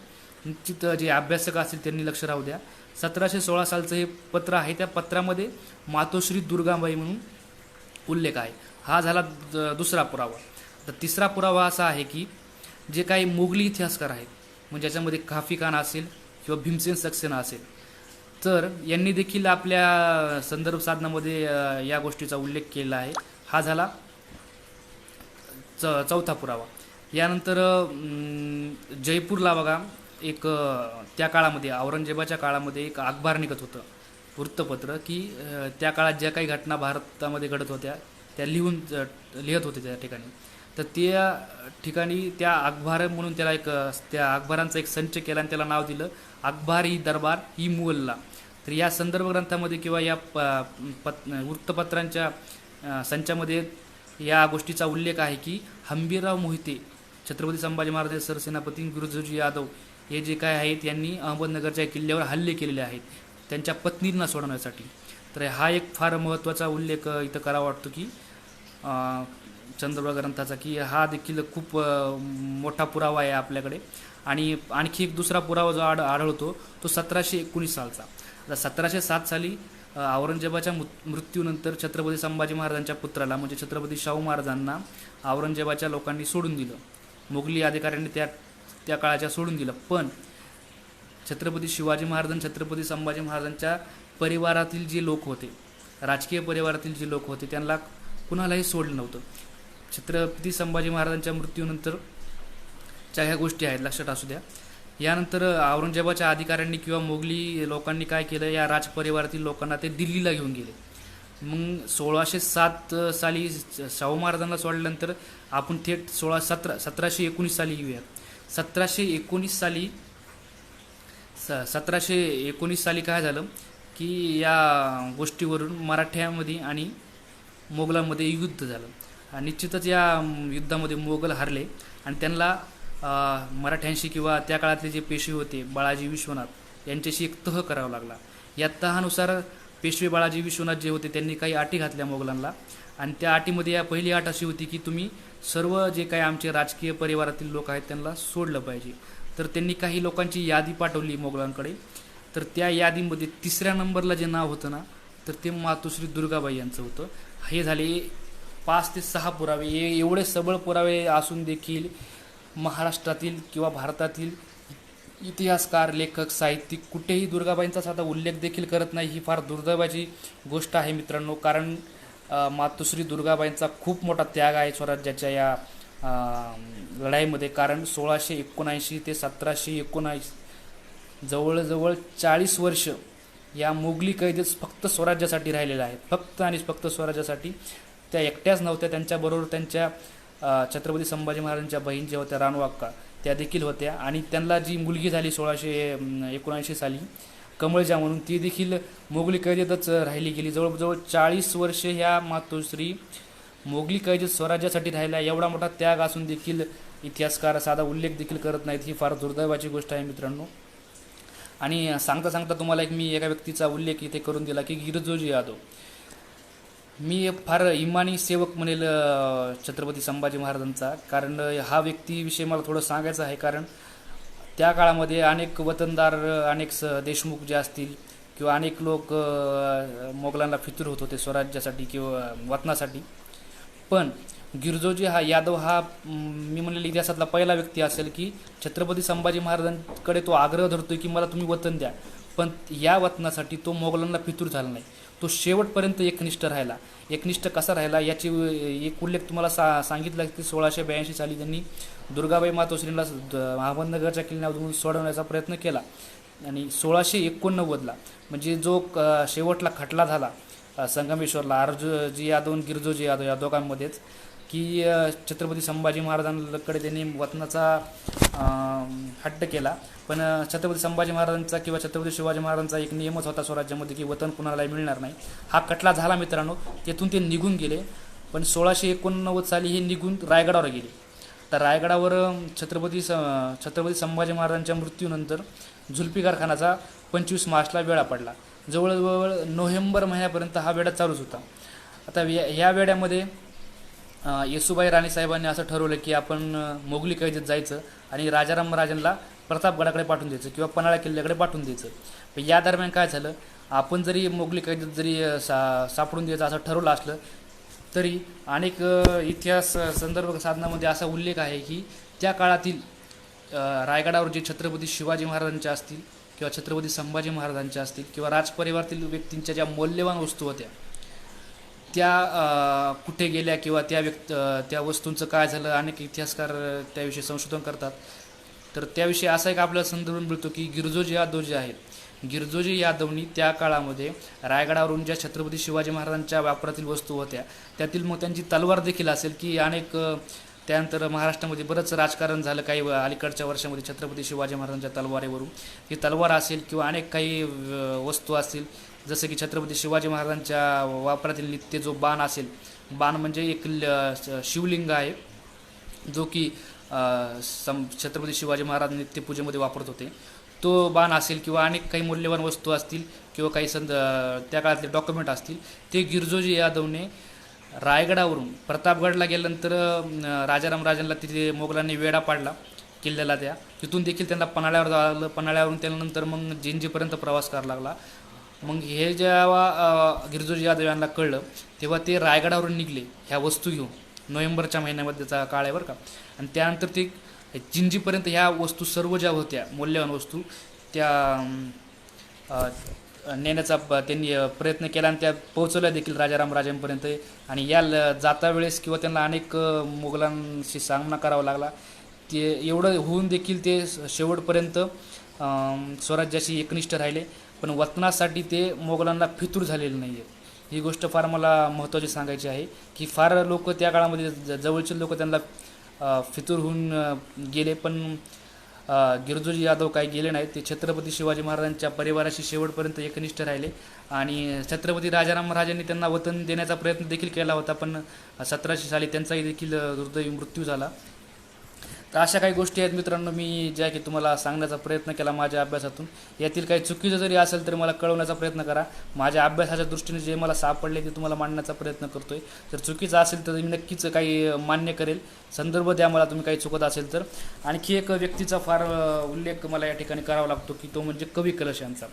निश्चित जे अभ्यासक असतील त्यांनी लक्ष राहू द्या. 1716 सालचं हे पत्र आहे. त्या पत्रामध्ये मातोश्री दुर्गाबाई म्हणून उल्लेख आहे. हा झाला दुसरा पुरावा. तर तिसरा पुरावा असा आहे की जे काही मोगली इतिहासकार आहेत, म्हणजे याच्यामध्ये काफी खान असेल किंवा भीमसेन सक्सेना असेल, तर यांनी देखील आपल्या संदर्भ साधनामध्ये या गोष्टीचा उल्लेख केला आहे. हा झाला चौथा पुरावा. यानंतर जयपूरला बघा एक त्या काळामध्ये, औरंगजेबाच्या काळामध्ये एक अखबार निघत होतं, वृत्तपत्र, की त्या काळात ज्या काही घटना भारतामध्ये घडत होत्या त्या लिहत होते त्या ठिकाणी. तर त्या ठिकाणी त्या अखबार म्हणून त्याला एक, त्या अखबारांचा एक संच केला आणि त्याला नाव दिलं अखबार ई दरबार ई मुअल्ला. तर या संदर्भ ग्रंथामध्ये किंवा या वृत्तपत्रांच्या संचामध्ये या गोष्टीचा उल्लेख आहे की हंबीरराव मोहिते, छत्रपती संभाजी महाराज सरसेनापती गिरजोजी यादव हे जे काय आहेत, यांनी अहमदनगरच्या किल्ल्यावर हल्ले केलेले आहेत त्यांच्या पत्नींना सोडवण्यासाठी. तर हा एक फार महत्त्वाचा उल्लेख इथं करावा वाटतो की चंद्रप्रभा ग्रंथाचा, की हा देखील खूप मोठा पुरावा आहे आपल्याकडे. आणि आणखी एक दुसरा पुरावा जो आढळतो तो 1719 सालचा. आता 1707 साली औरंगजेबाच्या मृत्यूनंतर छत्रपती संभाजी महाराजांच्या पुत्राला, म्हणजे छत्रपती शाहू महाराजांना औरंगजेबाच्या लोकांनी सोडून दिलं. मोगली अधिकाऱ्यांनी त्या काळाच्या सोडून दिलं. पण छत्रपती शिवाजी महाराज, छत्रपती संभाजी महाराजांच्या परिवारातील जे लोक होते, राजकीय परिवारातील जे लोक होते, त्यांना कुणालाही सोडलं नव्हतं. छत्रपती संभाजी महाराजांच्या मृत्यूनंतर च्या ह्या गोष्टी आहेत, लक्षात असू द्या. यानंतर औरंगजेबाच्या अधिकाऱ्यांनी किंवा मोगली लोकांनी काय केलं, या राजपरिवारातील लोकांना ते दिल्लीला घेऊन गेले. मग 1607 साली शाहू महाराजांना सोडल्यानंतर आपण थेट 1719 साली येऊया. 1719 साली काय झालं की या गोष्टीवरून मराठ्यामध्ये आणि मोगलांमध्ये युद्ध झालं. निश्चितच या युद्धामध्ये मोगल हारले आणि त्यांना मराठ्यांशी किंवा त्या काळातले जे पेशवे होते बाळाजी विश्वनाथ यांच्याशी एक तह करावा लागला. या तहानुसार पेशवे बाळाजी विश्वनाथ जे होते त्यांनी काही अटी घातल्या मोगलांना. आणि त्या अटीमध्ये या पहिली अट अशी होती की तुम्ही सर्व जे काही आमचे राजकीय परिवारातील लोक आहेत त्यांना सोडलं पाहिजे. तर त्यांनी काही लोकांची यादी पाठवली मोगलांकडे. तर त्या यादीमध्ये 3ऱ्या नंबरला जे नाव होतं ना, तर ते मातोश्री दुर्गाबाई यांचं होतं. हे झाले 5 ते 6 पुरावे. एवढे सबळ पुरावे असून देखील महाराष्ट्रातील किंवा भारतातील इतिहासकार, लेखक, साहित्यिक कुठेही दुर्गाबाईंचा साधा उल्लेख देखील करत नाही. ही फार दुर्दैवाची गोष्ट आहे मित्रांनो. कारण मातोश्री दुर्गाबाईंचा खूप मोठा त्याग आहे स्वराज्याच्या या लढाईमध्ये. कारण 1679 ते 1719 जवळजवळ 40 वर्ष या मोगली कैदेत फक्त स्वराज्यासाठी राहिलेल्या आहेत. फक्त आणि फक्त स्वराज्यासाठी. त्या एकट्याच नव्हत्या, त्यांच्याबरोबर त्यांच्या छत्रपती संभाजी महाराजांच्या बहीण ज्या होत्या राणूअक्का, त्या देखील होत्या. आणि त्यांना जी मुलगी झाली 1679 साली कमळजा म्हणून, ती देखील मोगली कैदेतच राहिली गेली. जवळजवळ 40 वर्ष ह्या मातोश्री मोगली कैदेत स्वराज्यासाठी राहिल्या. एवढा मोठा त्याग असून देखील इतिहासकार साधा उल्लेख देखील करत नाहीत. ही फार दुर्दैवाची गोष्ट आहे मित्रांनो. आणि सांगता तुम्हाला मी एका व्यक्तीचा उल्लेख इथे करून दिला की गिरजोजी यादव. मी फार इमानी सेवक म्हणेल छत्रपती संभाजी महाराजांचा. कारण हा व्यक्तीविषयी मला थोडं सांगायचं आहे. कारण त्या काळामध्ये अनेक वतनदार, अनेक देशमुख जे असतील किंवा अनेक लोक मोगलांना फितूर होत होते स्वराज्यासाठी किंवा वतनासाठी. पण गिरजोजी यादव हा मी म्हणलेला इतिहासातला पहिला व्यक्ती असेल की छत्रपती संभाजी महाराजांकडे तो आग्रह धरतोय की मला तुम्ही वतन द्या. पण या वतनासाठी तो मोगलांना फितूर झाला नाही. तो शेवटपर्यंत एकनिष्ठ राहिला. एकनिष्ठ कसा राहिला याची एक उल्लेख तुम्हाला सांगितला की 1682 साली त्यांनी दुर्गाबाई मातोश्रींना अहमदनगरच्या किल्ल्यावरून सोडवण्याचा प्रयत्न केला. आणि 1689ला म्हणजे जो शेवटला खटला झाला संगमेश्वरला, अर्जुजी यादव आणि गिरजोजी यादव या दोघांमध्येच, की छत्रपती संभाजी महाराजांकडे त्यांनी वतनाचा हट्ट केला. पण छत्रपती संभाजी महाराजांचा किंवा छत्रपती शिवाजी महाराजांचा एक नियमच होता स्वराज्यामध्ये की वतन कुणालाही मिळणार नाही. हा खटला झाला मित्रांनो, तेथून ते निघून गेले. पण 1689 साली हे निघून रायगडावर गेले. तर रायगडावर छत्रपती संभाजी महाराजांच्या मृत्यूनंतर जुल्फिकार खानाचा 25 मार्चला वेढा पडला. जवळजवळ नोव्हेंबर महिन्यापर्यंत हा वेढा चालूच होता. आता ह्या वेड्यामध्ये येसूबाई राणीसाहेबांनी असं ठरवलं की आपण मोगली कैदेत जायचं आणि राजाराम राजांना प्रतापगडाकडे पाठवून द्यायचं किंवा पन्हाळा किल्ल्याकडे पाठवून द्यायचं. पण या दरम्यान काय झालं, आपण जरी मोगली कैदेत जरी सापडून द्यायचं असं ठरवलं असलं तरी अनेक इतिहास संदर्भ साधनामध्ये असा उल्लेख आहे की त्या काळातील रायगडावर जे छत्रपती शिवाजी महाराजांच्या असतील किंवा छत्रपती संभाजी महाराजांच्या असतील किंवा राजपरिवारातील व्यक्तींच्या ज्या मौल्यवान वस्तू होत्या त्या कुठे गेल्या किंवा त्या वस्तूंचं काय झालं, अनेक इतिहासकार त्याविषयी संशोधन करतात. तर त्याविषयी असा एक आपल्याला संदर्भ मिळतो की गिरजोजी यादव जे आहेत, गिरजोजी यादवनी त्या काळामध्ये रायगडावरून ज्या छत्रपती शिवाजी महाराजांच्या वापरातील वस्तू होत्या त्यातील मग त्यांची तलवार देखील असेल की अनेक त्यानंतर महाराष्ट्रामध्ये बरंच राजकारण झालं काही अलीकडच्या वर्षामध्ये छत्रपती शिवाजी महाराजांच्या तलवारीवरून. ही तलवार असेल किंवा अनेक काही वस्तू असतील जसं की छत्रपती शिवाजी महाराजांच्या वापरातील नित्य जो बाण असेल, बाण म्हणजे एक शिवलिंग आहे जो की छत्रपती शिवाजी महाराज नित्यपूजेमध्ये वापरत होते, तो बाण असेल किंवा अनेक काही मौल्यवान वस्तू असतील किंवा काही त्या काळातले डॉक्युमेंट असतील ते गिरजोजी यादवने रायगडावरून प्रतापगडला गेल्यानंतर राजाराम राजांना तिथे मोगलांनी वेढा पाडला किल्ल्याला. तिथून देखील त्यांना पन्हाळ्यावर जावं लागलं. पन्हाळ्यावरून त्यानंतर मग जिंजीपर्यंत प्रवास करावा लागला. मग हे जेव्हा गिरजोजी यादव यांना कळलं तेव्हा ते रायगडावरून निघले ह्या वस्तू घेऊन. नोव्हेंबरच्या महिन्यामध्येचा काळ आहे बरं का. आणि त्यानंतर ते जिंजीपर्यंत ह्या वस्तू सर्व ज्या होत्या मौल्यवान वस्तू त्या नेण्याचा त्यांनी प्रयत्न केला आणि त्या पोहोचवल्या देखील राजाराम राजांपर्यंत. आणि या जाता वेळेस किंवा त्यांना अनेक मोगलांशी सामना करावा लागला. ते एवढं होऊन देखील ते शेवटपर्यंत स्वराज्याशी एकनिष्ठ राहिले. पण वतनासाठी ते मोगलांना फितूर झालेले नाही आहेत. ही गोष्ट फार मला महत्त्वाची सांगायची आहे की फार लोक त्या काळामध्ये जवळचे लोक त्यांना फितूर होऊन गेले. पण गिरजोजी यादव काही गेले नाहीत. ते छत्रपती शिवाजी महाराजांच्या परिवाराशी शेवटपर्यंत एकनिष्ठ राहिले. आणि छत्रपती राजाराम राजांनी त्यांना वतन देण्याचा प्रयत्न देखील केला होता, पण 1700 साली त्यांचाही देखील दुर्दैवी मृत्यू झाला. तर अशा काही गोष्टी आहेत मित्रांनो मी ज्या की तुम्हाला सांगण्याचा प्रयत्न केला माझ्या अभ्यासातून. यातील काही चुकीचं जरी असेल तर मला कळवण्याचा प्रयत्न करा. माझ्या अभ्यासाच्या दृष्टीने जे मला सापडले ते तुम्हाला मांडण्याचा प्रयत्न करतोय. जर चुकीचं असेल तर मी नक्कीच काही मान्य करेल. संदर्भ द्या मला तुम्ही काही चुकत असेल तर. आणखी एक व्यक्तीचा फार उल्लेख मला या ठिकाणी करावा लागतो की तो म्हणजे कवी कलश यांचा.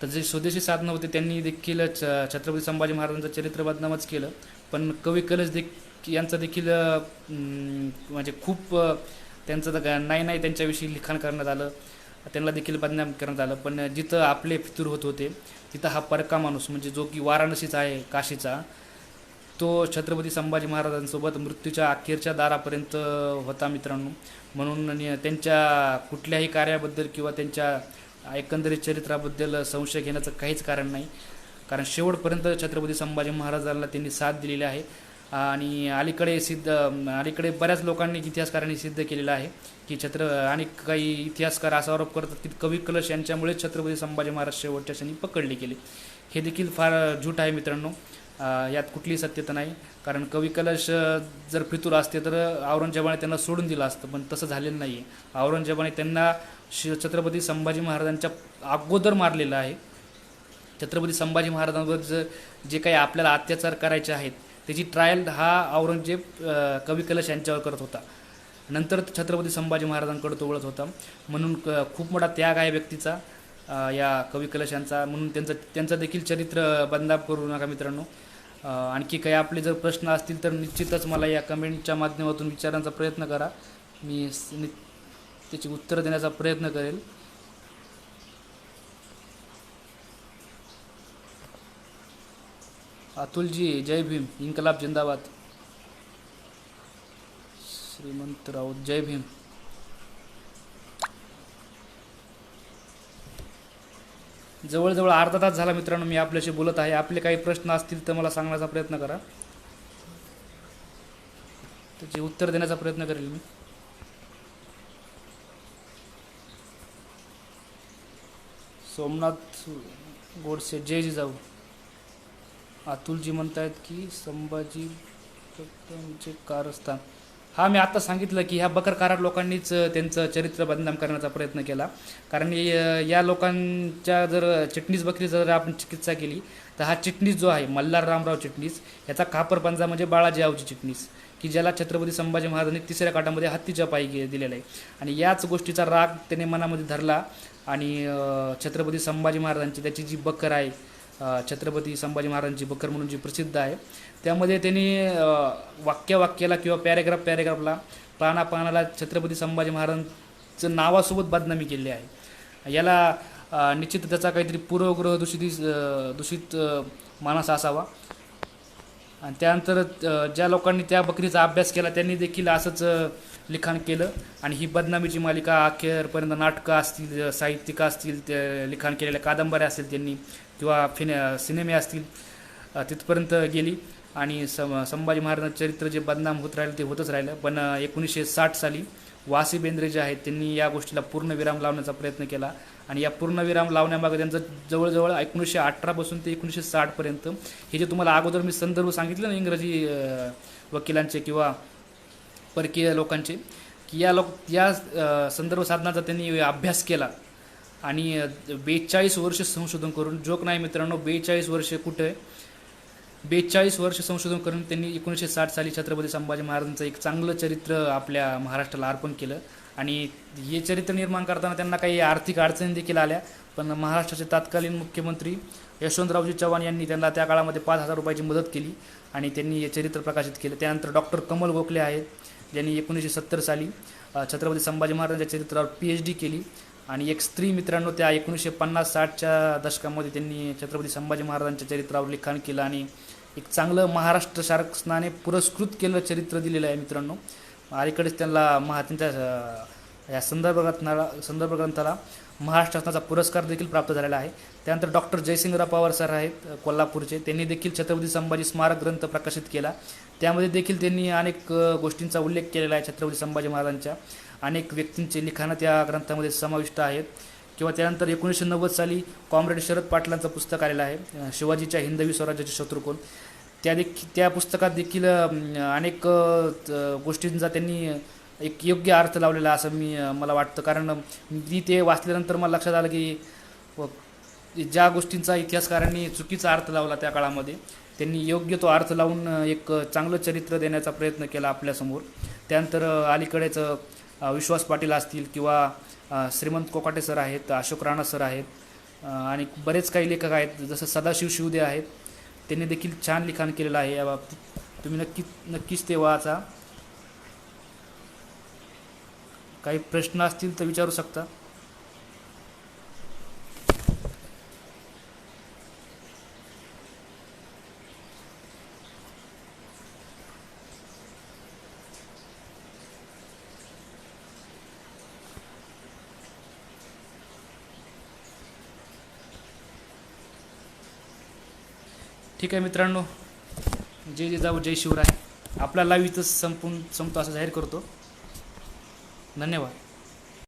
तर जे स्वदेशी साधनं होते त्यांनी देखील छत्रपती संभाजी महाराजांचं चरित्र बदनामच केलं. पण कवी कलश यांचं देखील म्हणजे खूप त्यांचं नाही त्यांच्याविषयी लिखाण करण्यात आलं, त्यांना देखील बदनाम करण्यात आलं. पण जिथं आपले फितूर होत होते तिथं हा परका माणूस म्हणजे जो की वाराणसीचा आहे काशीचा, तो छत्रपती संभाजी महाराजांसोबत मृत्यूच्या अखेरच्या दारापर्यंत होता मित्रांनो. म्हणून त्यांच्या कुठल्याही कार्याबद्दल किंवा त्यांच्या एकंदरीत चरित्राबद्दल संशय घेण्याचं काहीच कारण नाही. कारण शेवटपर्यंत छत्रपती संभाजी महाराजांना त्यांनी साथ दिलेली आहे. आणि अलीकडे बऱ्याच लोकांनी इतिहासकारांनी सिद्ध केलेलं आहे की आणि काही इतिहासकार असा आरोप करतात की कवी कलश यांच्यामुळे छत्रपती संभाजी महाराज शेवटच्या क्षणी पकडले गेले. हे देखील फार झूट आहे मित्रांनो. यात कुठलीही सत्यता नाही. कारण कवी कलश जर फितूर असते तर औरंगजेबाने त्यांना सोडून दिलं असतं, पण तसं झालेलं नाही आहे. औरंगजेबाने त्यांना छत्रपती संभाजी महाराजांच्या अगोदर मारलेलं आहे. छत्रपती संभाजी महाराजांवर जे काही आपल्याला अत्याचार करायचे आहेत त्याची ट्रायल हा औरंगजेब कवी कलश यांच्यावर करत होता. नंतर छत्रपती संभाजी महाराजांकडे तो वळत होता. म्हणून खूप मोठा त्याग आहे व्यक्तीचा या कवी कलश यांचा. म्हणून त्यांचं देखील चरित्र बदनाम करू नका मित्रांनो. आणखी काही आपले जर प्रश्न असतील तर निश्चितच मला या कमेंटच्या माध्यमातून विचारण्याचा प्रयत्न करा. मी त्याची उत्तरं देण्याचा प्रयत्न करेल. अतुलजी जय भीम, इन्कलाब जिंदाबाद. श्रीमंत राऊत जय भीम. जवळजवळ अर्धा तास झाला मित्रांनो मी आपल्याशी बोलत आहे. आपले काही प्रश्न असतील तर मला सांगण्याचा प्रयत्न करा. त्याचे उत्तर देण्याचा प्रयत्न करेल मी. सोमनाथ गोडसे जय जिजाऊ. अतुलजी म्हणतायत की संभाजी प्रथमचे कारस्थान. हा मी आता सांगितलं की ह्या बकर कराड लोकांनीच त्यांचं चरित्र बदनाम करण्याचा प्रयत्न केला. कारण या लोकांच्या जर चिटणीस बकरी जर आपण चिकित्सा केली तर हा चिटणीस जो आहे मल्हार रामराव चिटणीस याचा खापरपंजा म्हणजे बाळाजी आवजी चिटणीस, की ज्याला छत्रपती संभाजी महाराजांनी तिसऱ्या काठामध्ये हत्तीच्या पायी दिलेला आहे. आणि याच गोष्टीचा राग त्याने मनामध्ये धरला आणि छत्रपती संभाजी महाराजांची त्याची जी बकर आहे, छत्रपती संभाजी महाराजांची बकर म्हणून जी प्रसिद्ध आहे, त्यामध्ये त्यांनी वाक्याला किंवा पॅरेग्राफला पानाला छत्रपती संभाजी महाराजांचं नावासोबत बदनामी केली आहे. याला निश्चित त्याचा काहीतरी पूर्वग्रह दूषित मानस असावा. आणि त्यानंतर ज्या लोकांनी त्या बकरीचा अभ्यास केला त्यांनी देखील असंच लिखाण केलं. आणि ही बदनामीची मालिका अखेरपर्यंत नाटकं असतील, साहित्यिक असतील, ते लिखाण केलेल्या कादंबऱ्या असतील त्यांनी, किंवा सिनेमे असतील, तिथपर्यंत गेली. आणि संभाजी महाराजांचं चरित्र जे बदनाम होत राहिलं ते होतच राहिलं. पण 1960 साली वासी बेंद्रे जे आहेत त्यांनी या गोष्टीला पूर्णविराम लावण्याचा प्रयत्न केला. आणि या पूर्णविराम लावण्यामागे त्यांचं जवळजवळ 1918 पासून ते 1960 पर्यंत हे जे तुम्हाला अगोदर मी संदर्भ सांगितले ना इंग्रजी वकिलांचे किंवा परकीय लोकांचे, की या संदर्भ साधनाचा त्यांनी अभ्यास केला. आणि 42 वर्ष संशोधन करून, जोक नाही मित्रांनो, 42 वर्ष कुठे, 42 वर्ष संशोधन करून त्यांनी 1960 साली छत्रपती संभाजी महाराजांचं एक चांगलं चरित्र आपल्या महाराष्ट्राला अर्पण केलं. आणि हे चरित्र निर्माण करताना त्यांना काही आर्थिक अडचणी देखील आल्या, पण महाराष्ट्राचे तत्कालीन मुख्यमंत्री यशवंतरावजी चव्हाण यांनी त्यांना त्या काळामध्ये 5,000 रुपयाची मदत केली आणि त्यांनी हे चरित्र प्रकाशित केलं. त्यानंतर डॉक्टर कमल गोखले आहेत, ज्यांनी 1970 साली छत्रपती संभाजी महाराजांच्या चरित्रावर PhD केली. आणि एक स्त्री मित्रांनो, त्या 1950-60च्या दशकामध्ये त्यांनी छत्रपती संभाजी महाराजांच्या चरित्रावर लिखाण केलं आणि एक चांगलं महाराष्ट्र शासनाने पुरस्कृत केलं चरित्र दिलेलं आहे मित्रांनो. अलीकडेच त्यांना त्यांच्या या संदर्भ ग्रंथाला महाराष्ट्र शासनाचा पुरस्कार देखील प्राप्त झालेला आहे. त्यानंतर डॉक्टर जयसिंगराव पवार सर आहेत कोल्हापूरचे, त्यांनी देखील छत्रपती संभाजी स्मारक ग्रंथ प्रकाशित केला. त्यामध्ये देखील त्यांनी अनेक गोष्टींचा उल्लेख केलेला आहे. छत्रपती संभाजी महाराजांच्या अनेक व्यक्तींचे लिखाणं त्या ग्रंथामध्ये समाविष्ट आहेत. किंवा त्यानंतर 1990 साली कॉम्रेड शरद पाटलांचं पुस्तक आलेलं आहे, शिवाजीच्या हिंदवी स्वराज्याचे शत्रुकोण. त्या पुस्तकात देखील अनेक गोष्टींचा त्यांनी एक योग्य अर्थ लावलेला असं मला वाटतं. कारण मी ते वाचल्यानंतर मला लक्षात आलं की ज्या गोष्टींचा इतिहासकारांनी चुकीचा अर्थ लावला त्या काळामध्ये, त्यांनी योग्य तो अर्थ लावून एक चांगलं चरित्र देण्याचा प्रयत्न केला आपल्यासमोर. त्यानंतर अलीकडेच विश्वास पाटील असतील किंवा श्रीमंत कोकाटे सर आहेत, अशोक राणा सर आहेत आणि बरेच काही लेखक आहेत, जसं सदाशिव शिवदे आहेत, त्यांनी देखील छान लिखाण केलेलं आहे. या बाबतीत तुम्ही नक्कीच ते वाचा. काही प्रश्न असतील तर विचारू शकता. ठीक आहे मित्रांनो, जय जिजाऊ जय शिवराय. आपला लाईव्ह इथं संपतो असं जाहीर करतो. धन्यवाद.